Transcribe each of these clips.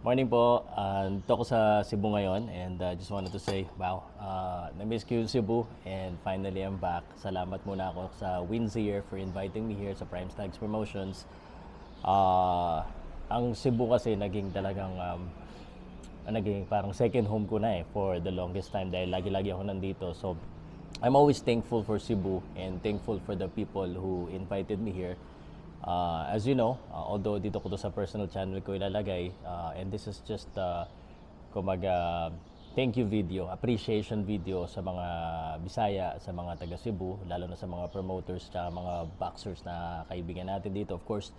Morning po. Dito ako sa Cebu ngayon and just wanted to say, wow, na-miss ko yung Cebu and finally I'm back. Salamat muna ako sa Windsor for inviting me here sa Prime Stags Promotions. Ang Cebu kasi naging talagang naging parang second home ko na for the longest time dahil lagi-lagi ako nandito. So I'm always thankful for Cebu and thankful for the people who invited me here. As you know, although dito ko to sa personal channel ko ilalagay, and this is just kumaga thank you video, appreciation video sa mga Bisaya, sa mga taga Cebu, lalo na sa mga promoters at mga boxers na kaibigan natin dito. Of course,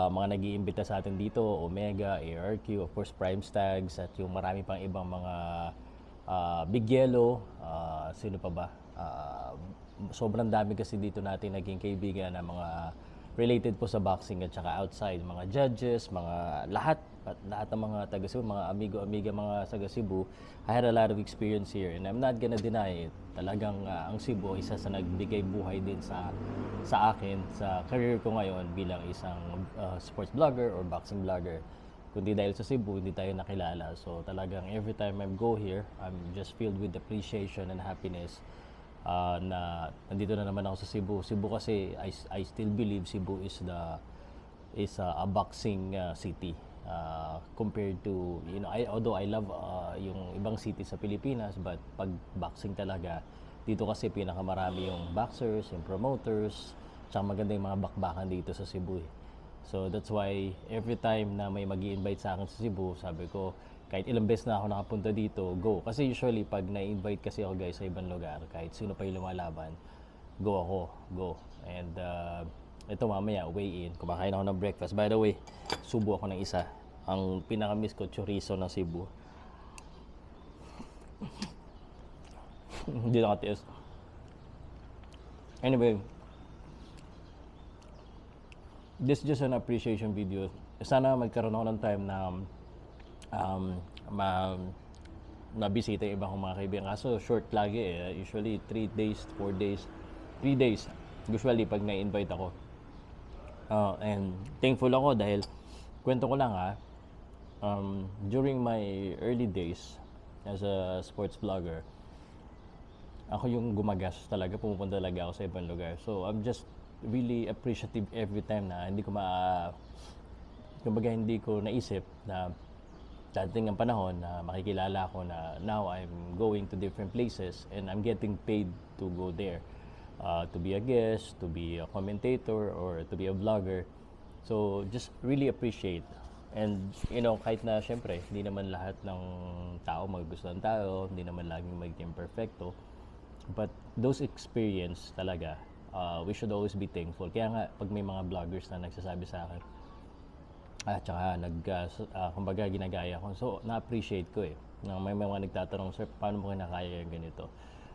mga nag-iimbita sa atin dito, Omega, ARQ, of course Prime Stags, at yung marami pang ibang mga Big Yellow, sino pa ba? Sobrang dami kasi dito natin naging kaibigan na mga related po sa boxing at saka outside, mga judges, mga lahat ng mga taga Cebu, mga amigo-amiga, mga taga Cebu. I had a lot of experience here and I'm not gonna deny it. Talagang ang Cebu isa sa nagbigay buhay din sa akin sa career ko ngayon bilang isang sports vlogger or boxing vlogger. Kundi dahil sa Cebu, hindi tayo nakilala. So talagang every time I go here, I'm just filled with appreciation and happiness na nandito na naman ako sa Cebu. Cebu kasi I still believe Cebu is a boxing city compared to although I love yung ibang city sa Pilipinas, but pag boxing talaga dito kasi pinakamarami yung boxers, yung promoters, tsaka maganda yung mga bakbakan dito sa Cebu. So that's why every time na may magi-invite sa akin sa Cebu, sabi ko kahit ilang beses na ako nakapunta dito, go. Kasi usually, pag na-invite kasi ako guys sa ibang lugar, kahit sino pa yung lumalaban, go ako, go. And ito mamaya, weigh in. Kumakain ako ng breakfast. By the way, subo ako ng isa. Ang pinaka-miss ko, chorizo ng Cebu. Hindi nakatiis. Anyway, this is just an appreciation video. Sana magkaroon ako ng time na mabisita yung ibang mga kaibigan. Kaso short lagi usually 3 days, 4 days, 3 days. Usually pag na-invite ako. And thankful ako dahil, kwento ko lang during my early days as a sports vlogger, ako yung gumagastos talaga, pumupunta talaga ako sa ibang lugar. So I'm just really appreciative every time na hindi ko naisip na dating ang panahon na makikilala ko na now I'm going to different places and I'm getting paid to go there, to be a guest, to be a commentator, or to be a vlogger. So just really appreciate. And kahit na syempre hindi naman lahat ng tao magugustuhan tayo, hindi naman laging magiging perfecto, but those experience talaga, we should always be thankful. Kaya nga pag may mga vloggers na nagsasabi sa akin, tsaka kumbaga ginagaya ko. So, na-appreciate ko na may mga nagtatanong, sir, paano mo kinakaya yung ganito?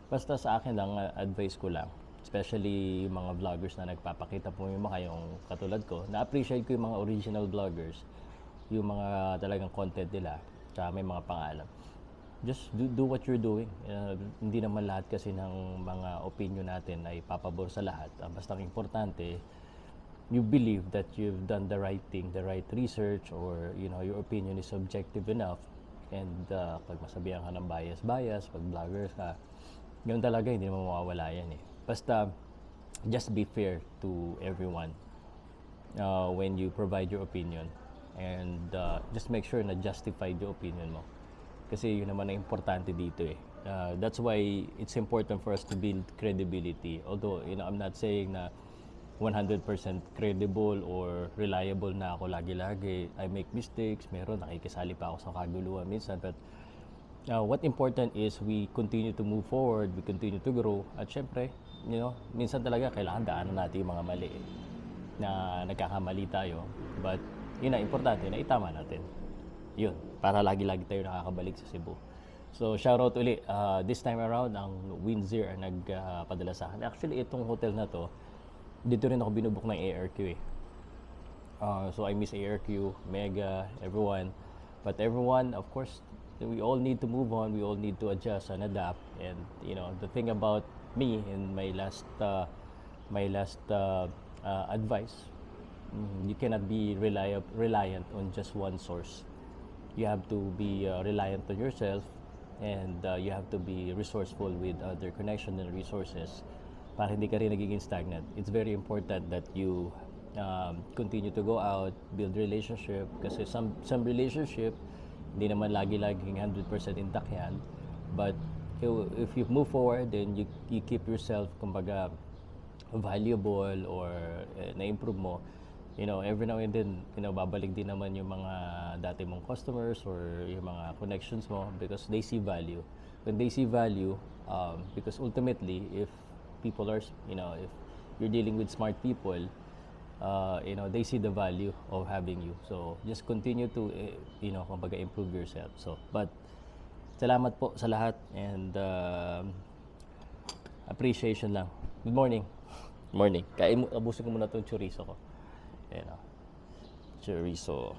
Basta sa akin lang, advice ko lang, especially yung mga vloggers na nagpapakita po yung mga yung katulad ko, na-appreciate ko yung mga original vloggers, yung mga talagang content nila, tsaka may mga pangalan. Just do what you're doing. Hindi naman lahat kasi ng mga opinion natin ay papabor sa lahat. Basta ang importante, you believe that you've done the right thing, the right research, or your opinion is subjective enough. And pag masabihan ka ng bias, pag vloggers ka, yun talaga, hindi naman mawawala yan Basta, just be fair to everyone when you provide your opinion. And just make sure na justified yung opinion mo. Kasi yun naman ang importante dito That's why it's important for us to build credibility. Although, I'm not saying na 100% credible or reliable na ako lagi-lagi. I make mistakes, nakikisali pa ako sa kaguluhan minsan. But what important is we continue to move forward, we continue to grow. At syempre, minsan talaga kailangan daanan natin yung mga mali na nagkakamali tayo. But yun na, importante na itama natin. Yun, para lagi-lagi tayo nakakabalik sa Cebu. So, shoutout uli. This time around, ang Windsor ang nagpadala sa akin. Actually, itong hotel na to, dito rin ako binubuk ng ARQ so I miss ARQ, Mega, everyone. But everyone, of course, we all need to move on. We all need to adjust and adapt. And the thing about me in my last advice, you cannot be reliant on just one source. you have to be reliant on yourself, and you have to be resourceful with other connection and resources para hindi ka rin nagiging stagnant. It's very important that you continue to go out, build relationship, kasi some relationship hindi naman lagi-laging 100% intact yan, but if you move forward, then you keep yourself kumbaga valuable, or na-improve mo, every now and then, babalik din naman yung mga dati mong customers or yung mga connections mo, because they see value. When they see value, because ultimately, if people are, if you're dealing with smart people, they see the value of having you. So, just continue to, kumbaga improve yourself. So, but, salamat po sa lahat, and appreciation lang. Good morning. Morning. Abusin ko muna itong chorizo ko. Chorizo.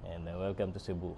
And welcome to Cebu.